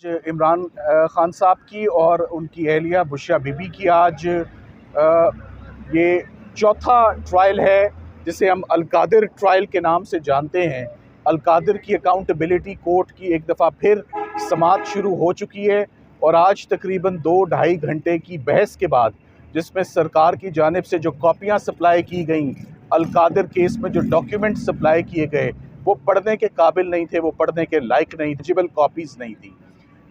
आज इमरान खान साहब की और उनकी अहलिया बुशरा बीबी की आज ये चौथा ट्रायल है जिसे हम अल-कादिर ट्रायल के नाम से जानते हैं। अल-कादिर की अकाउंटेबिलिटी कोर्ट की एक दफ़ा फिर समाअत शुरू हो चुकी है और आज तकरीबन 2-2.5 घंटे की बहस के बाद, जिसमें सरकार की जानिब से जो कॉपियाँ सप्लाई की गईं, अल-कादिर केस में जो डॉक्यूमेंट सप्लाई किए गए, वो पढ़ने के काबिल नहीं थे, वो पढ़ने के लायक नहीं थे, एलिजिबल कॉपीज़ नहीं थी।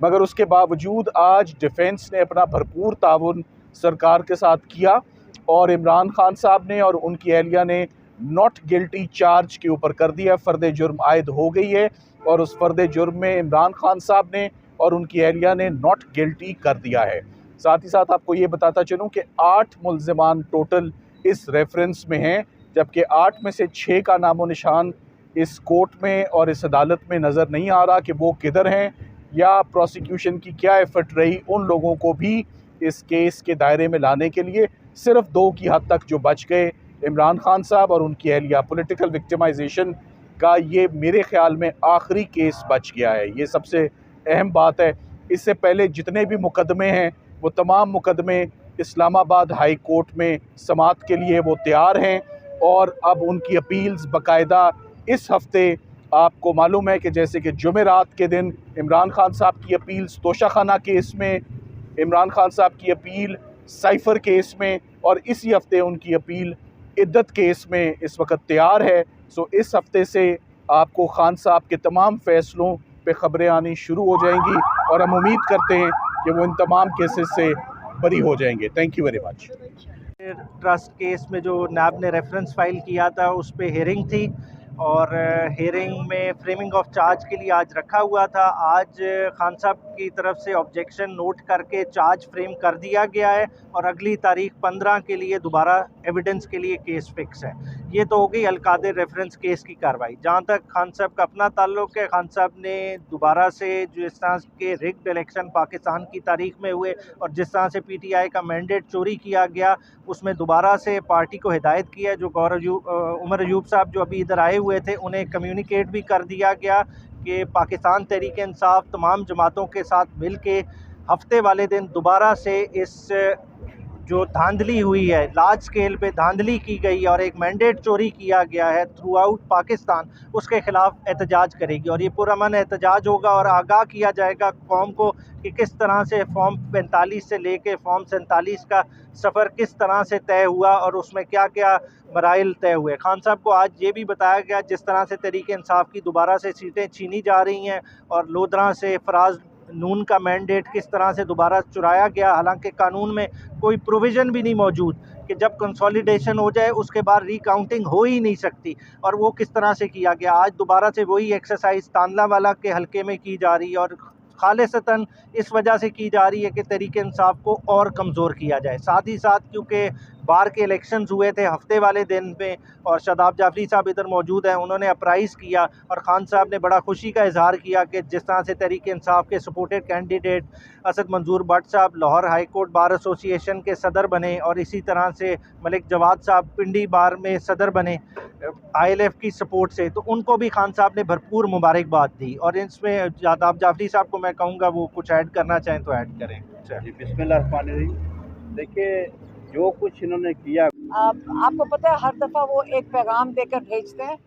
मगर उसके बावजूद आज डिफेंस ने अपना भरपूर ताउन सरकार के साथ किया और इमरान खान साहब ने और उनकी अहलिया ने नॉट गिल्टी चार्ज के ऊपर कर दिया। फ़र्द जुर्म आयद हो गई है और उस फ़र्द जुर्म में इमरान खान साहब ने और उनकी अहलिया ने नॉट गिल्टी कर दिया है। साथ ही साथ आपको ये बताता चलूँ कि 8 मुल्ज़िमान टोटल इस रेफरेंस में हैं, जबकि 8 में से 6 का नामो निशान इस कोर्ट में और इस अदालत में नज़र नहीं आ रहा कि वो किधर हैं या प्रोसिक्यूशन की क्या एफर्ट रही उन लोगों को भी इस केस के दायरे में लाने के लिए। सिर्फ 2 की हद तक जो बच गए, इमरान खान साहब और उनकी अहलिया। पॉलिटिकल विक्टिमाइजेशन का ये मेरे ख़्याल में आखिरी केस बच गया है। ये सबसे अहम बात है। इससे पहले जितने भी मुकदमे हैं वो तमाम मुकदमे इस्लामाबाद हाई कोर्ट में समाअत के लिए वो तैयार हैं और अब उनकी अपील्स बाकायदा इस हफ्ते, आपको मालूम है कि जैसे कि जुमेरात के दिन इमरान खान साहब की अपील्स तोशाखाना केस में, इमरान खान साहब की अपील साइफ़र केस में और इसी हफ्ते उनकी अपील इद्दत केस में इस वक्त तैयार है। सो इस हफ्ते से आपको खान साहब के तमाम फ़ैसलों पे ख़बरें आनी शुरू हो जाएंगी और हम उम्मीद करते हैं कि वो इन तमाम केसेस से बरी हो जाएंगे। Thank you very much. Trust case में जो नैब ने रेफरेंस फाइल किया था उस पे हियरिंग थी और हियरिंग में फ्रेमिंग ऑफ चार्ज के लिए आज रखा हुआ था। आज खान साहब की तरफ से ऑब्जेक्शन नोट करके चार्ज फ्रेम कर दिया गया है और अगली तारीख 15 के लिए दोबारा एविडेंस के लिए केस फिक्स है। ये तो हो गई अल-कादिर रेफरेंस केस की कार्रवाई। जहाँ तक खान साहब का अपना ताल्लुक़ है, खान साहब ने दोबारा से जिस तरह के रिग्ड इलेक्शन पाकिस्तान की तारीख में हुए और जिस तरह से PTI का मैंडेट चोरी किया गया, उसमें दोबारा से पार्टी को हिदायत की है। जो उमर अयूब साहब जो अभी इधर आए हुए थे, उन्हें कम्युनिकेट भी कर दिया गया कि पाकिस्तान तहरीक इंसाफ तमाम जमातों के साथ मिल के हफ्ते वाले दिन दोबारा से इस जो धांधली हुई है, लार्ज स्केल पे धांधली की गई और एक मैंडेट चोरी किया गया है थ्रू आउट पाकिस्तान, उसके ख़िलाफ़ एहतजाज करेगी और ये पुरअमन एहतजाज होगा और आगाह किया जाएगा कौम को कि किस तरह से फॉर्म 45 से लेके फॉर्म 47 का सफ़र किस तरह से तय हुआ और उसमें क्या क्या मराइल तय हुए। खान साहब को आज ये भी बताया गया जिस तरह से तहरीक इंसाफ की दोबारा से सीटें छीनी जा रही हैं और लोधरा से फराज नून का मैंडेट किस तरह से दोबारा चुराया गया, हालांकि कानून में कोई प्रोविज़न भी नहीं मौजूद कि जब कंसोलिडेशन हो जाए उसके बाद रिकाउंटिंग हो ही नहीं सकती, और वो किस तरह से किया गया। आज दोबारा से वही एक्सरसाइज तांदलावाला के हलके में की जा रही है और खालिसतन इस वजह से की जा रही है कि तहरीक इंसाफ को और कमज़ोर किया जाए। साथ ही साथ क्योंकि बार के इलेक्शंस हुए थे हफ्ते वाले दिन में और शादाब जाफरी साहब इधर मौजूद हैं, उन्होंने अप्राइज़ किया और खान साहब ने बड़ा खुशी का इजहार किया कि जिस तरह से तहरीक इंसाफ के सपोर्टेड कैंडिडेट असद मंजूर भट्ट साहब Lahore high court bar association के सदर बने और इसी तरह से मलिक जवाद साहब पिंडी बार में सदर बने ILF की सपोर्ट से, तो उनको भी खान साहब ने भरपूर मुबारकबाद दी। और इसमें शादाब जाफरी साहब को मैं कहूँगा वो कुछ ऐड करना चाहें तो ऐड करें। बिस्मिल्लाहिर्रहमानिर्रहीम। देखिए, जो कुछ इन्होंने किया, आपको पता है हर दफ़ा वो एक पैगाम देकर भेजते हैं।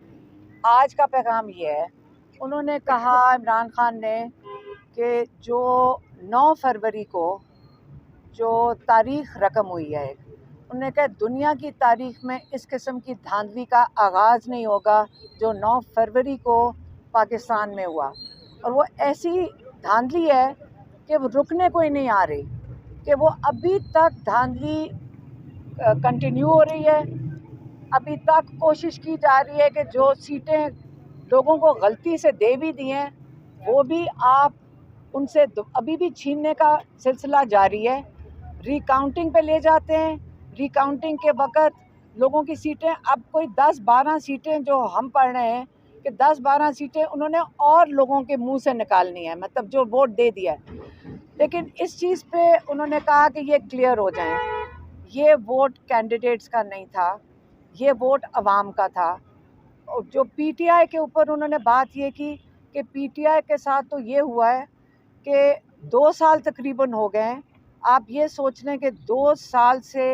आज का पैगाम ये है, उन्होंने कहा इमरान खान ने कि जो 9 फरवरी को जो तारीख़ रकम हुई है, उन्होंने कहा दुनिया की तारीख़ में इस किस्म की धांधली का आगाज़ नहीं होगा जो 9 फरवरी को पाकिस्तान में हुआ। और वो ऐसी धांधली है कि वो रुकने को ही नहीं आ रही, कि वो अभी तक धांधली कंटिन्यू हो रही है। अभी तक कोशिश की जा रही है कि जो सीटें लोगों को गलती से दे भी दी हैं वो भी आप उनसे अभी भी छीनने का सिलसिला जारी है। रिकाउंटिंग पे ले जाते हैं, रिकाउंटिंग के वक़्त लोगों की सीटें, अब कोई 10-12 सीटें जो हम पढ़ रहे हैं कि 10-12 सीटें उन्होंने और लोगों के मुंह से निकालनी है, मतलब जो वोट दे दिया है। लेकिन इस चीज़ पे उन्होंने कहा कि ये क्लियर हो जाए, ये वोट कैंडिडेट्स का नहीं था, ये वोट अवाम का था। और जो PTI के ऊपर उन्होंने बात ये की कि PTI के साथ तो ये हुआ है कि 2 साल तकरीबन हो गए हैं। आप ये सोच लें कि 2 साल से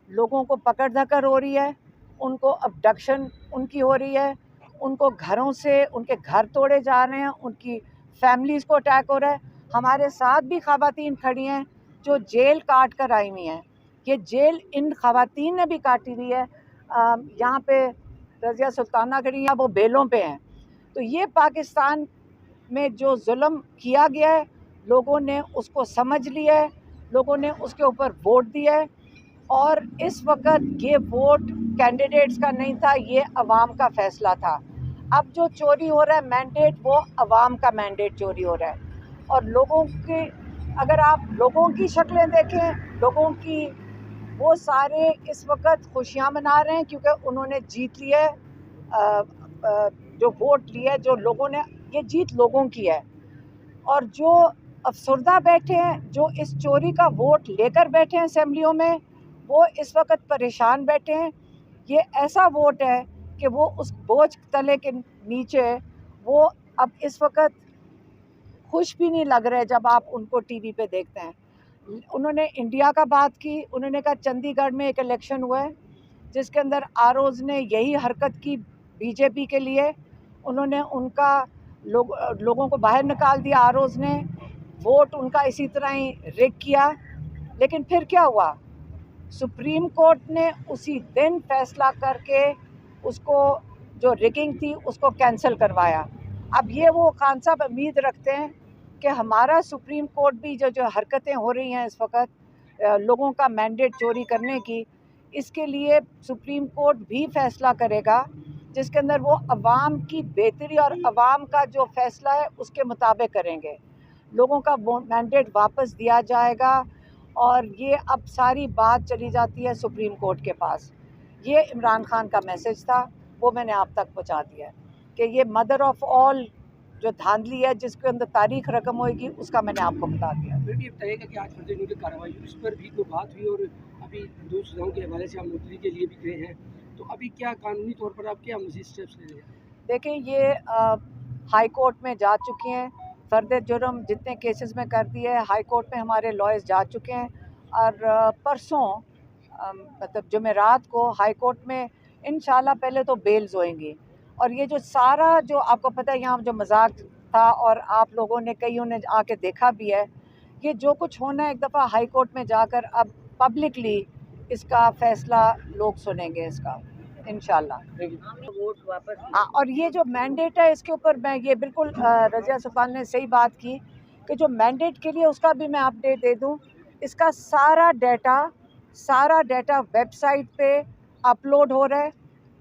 लोगों को पकड़ धकड़ हो रही है, उनको अबडक्शन उनकी हो रही है, उनको घरों से उनके घर तोड़े जा रहे हैं, उनकी फैमिलीज़ को अटैक हो रहा है। हमारे साथ भी ख़वातीन खड़ी हैं जो जेल काट कर आई हुई हैं। ये जेल इन ख़वातीन ने भी काटी हुई है। यहाँ पे रज़िया सुल्ताना खड़ी हैं, वो बेलों पे हैं। तो ये पाकिस्तान में जो जुल्म किया गया है, लोगों ने उसको समझ लिया है, लोगों ने उसके ऊपर वोट दिया है। और इस वक्त ये वोट कैंडिडेट्स का नहीं था, ये अवाम का फ़ैसला था। अब जो चोरी हो रहा है मैंडेट, वो अवाम का मैंडेट चोरी हो रहा है। और लोगों के, अगर आप लोगों की शक्लें देखें, लोगों की, वो सारे इस वक्त खुशियाँ मना रहे हैं क्योंकि उन्होंने जीत लिया है। जो वोट लिया है, जो लोगों ने, ये जीत लोगों की है। और जो अफसरदा बैठे हैं, जो इस चोरी का वोट लेकर बैठे हैं असेंबलियों में, वो इस वक्त परेशान बैठे हैं। ये ऐसा वोट है कि वो उस बोझ तले के नीचे, वो अब इस वक्त खुश भी नहीं लग रहे जब आप उनको टीवी पे देखते हैं। उन्होंने इंडिया का बात की, उन्होंने कहा चंडीगढ़ में एक इलेक्शन हुआ है जिसके अंदर आरोज़ ने यही हरकत की बीजेपी के लिए। उन्होंने उनका लोगों को बाहर निकाल दिया, आरोज़ ने वोट उनका इसी तरह ही रिग किया। लेकिन फिर क्या हुआ, सुप्रीम कोर्ट ने उसी दिन फैसला करके उसको, जो रिगिंग थी, उसको कैंसिल करवाया। अब ये वो खान साहब उम्मीद रखते हैं कि हमारा सुप्रीम कोर्ट भी जो हरकतें हो रही हैं इस वक्त लोगों का मैंडेट चोरी करने की, इसके लिए सुप्रीम कोर्ट भी फैसला करेगा जिसके अंदर वो अवाम की बेहतरी और अवाम का जो फैसला है उसके मुताबिक करेंगे। लोगों का मैंडेट वापस दिया जाएगा। और ये अब सारी बात चली जाती है सुप्रीम कोर्ट के पास। ये इमरान खान का मैसेज था, वो मैंने आप तक पहुंचा दिया है कि ये मदर ऑफ़ ऑल जो धांधली है, जिसके अंदर तारीख रकम होएगी, उसका मैंने आपको बता दिया। फिर भी बताइएगा कि आज फर्जी की कार्रवाई उस पर भी कोई बात हुई और अभी 2 सज़ाओं के हवाले से हम मुद्दई के लिए भी गए हैं, तो अभी क्या कानूनी तौर पर आप क्या मज़ीद स्टेप्स ले रहे हैं? देखिए, ये हाई कोर्ट में जा चुके हैं, फ़र्द जुर्म जितने केसेस में कर दिए है, हाई कोर्ट में हमारे लॉयर्स जा चुके हैं। और परसों मतलब जुमेरात को हाई कोर्ट में इंशाल्लाह पहले तो बेल्स होएंगी। और ये जो सारा, जो आपको पता है यहाँ जो मजाक था और आप लोगों ने, कईयों ने आके देखा भी है, ये जो कुछ होना है एक दफ़ा हाई कोर्ट में जाकर अब पब्लिकली इसका फ़ैसला लोग सुनेंगे इसका इंशाल्लाह। वोट वापस। हाँ, और ये जो मैंडेट है इसके ऊपर मैं, ये बिल्कुल रज़िया सुल्तान ने सही बात की कि जो मैंडेट के लिए, उसका भी मैं अपडेट दे दूँ। इसका सारा डाटा वेबसाइट पे अपलोड हो रहा है।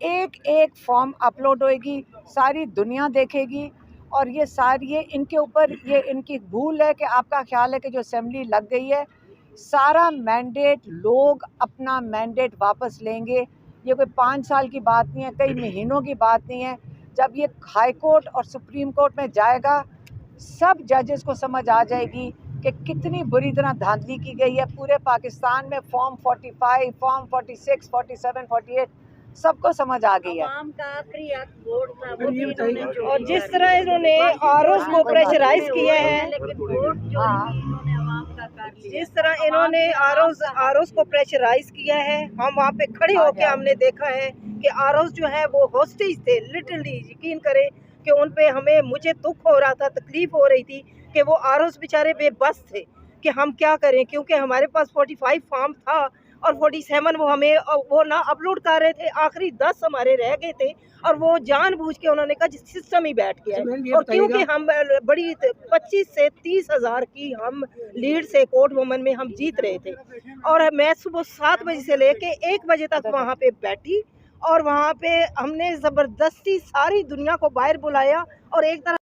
एक एक फॉर्म अपलोड होएगी, सारी दुनिया देखेगी। और ये सारी, इनके ऊपर, ये इनकी भूल है कि आपका ख्याल है कि जो असेंबली लग गई है, सारा मैंडेट, लोग अपना मैंडेट वापस लेंगे। ये कोई 5 साल की बात नहीं है, कई महीनों की बात नहीं है। जब ये हाई कोर्ट और सुप्रीम कोर्ट में जाएगा, सब जजेस को समझ आ जाएगी कि कितनी बुरी तरह धांधली की गई है पूरे पाकिस्तान में। फॉर्म 45, फॉर्म 46, 47, 48 सबको समझ आ गई है। आवाम का आखिरी वोट था, वो भी बताइए। इन्होंने और जिस तरह इन्होंने आरोज को प्रेशराइज किया है, लेकिन वोट जो इन्होंने आवाम का कर लिया। जिस तरह इन्होंने आरोज को प्रेशराइज किया है, हम वहाँ पे खड़े होके हमने देखा है कि आरोज जो है वो हॉस्टेज थे। लिटरली यकीन करें कि उन पे मुझे दुख हो रहा था, तकलीफ हो रही थी कि वो आरोज बेचारे बेबस थे कि हम क्या करें, क्योंकि हमारे पास 45 फॉर्म था और 47 वो ना अपलोड कर रहे थे। आखिरी 10 हमारे रह गए थे और वो जानबूझ के उन्होंने कहा सिस्टम ही बैठ गया है। और क्योंकि हम बड़ी 25 से 30 हज़ार की हम लीड से कोर्ट वुमन में हम जीत रहे थे। और मैं सुबह 7 बजे से लेके 1 बजे तक वहाँ पे बैठी और वहाँ पे हमने ज़बरदस्ती सारी दुनिया को बाहर बुलाया और एक तरह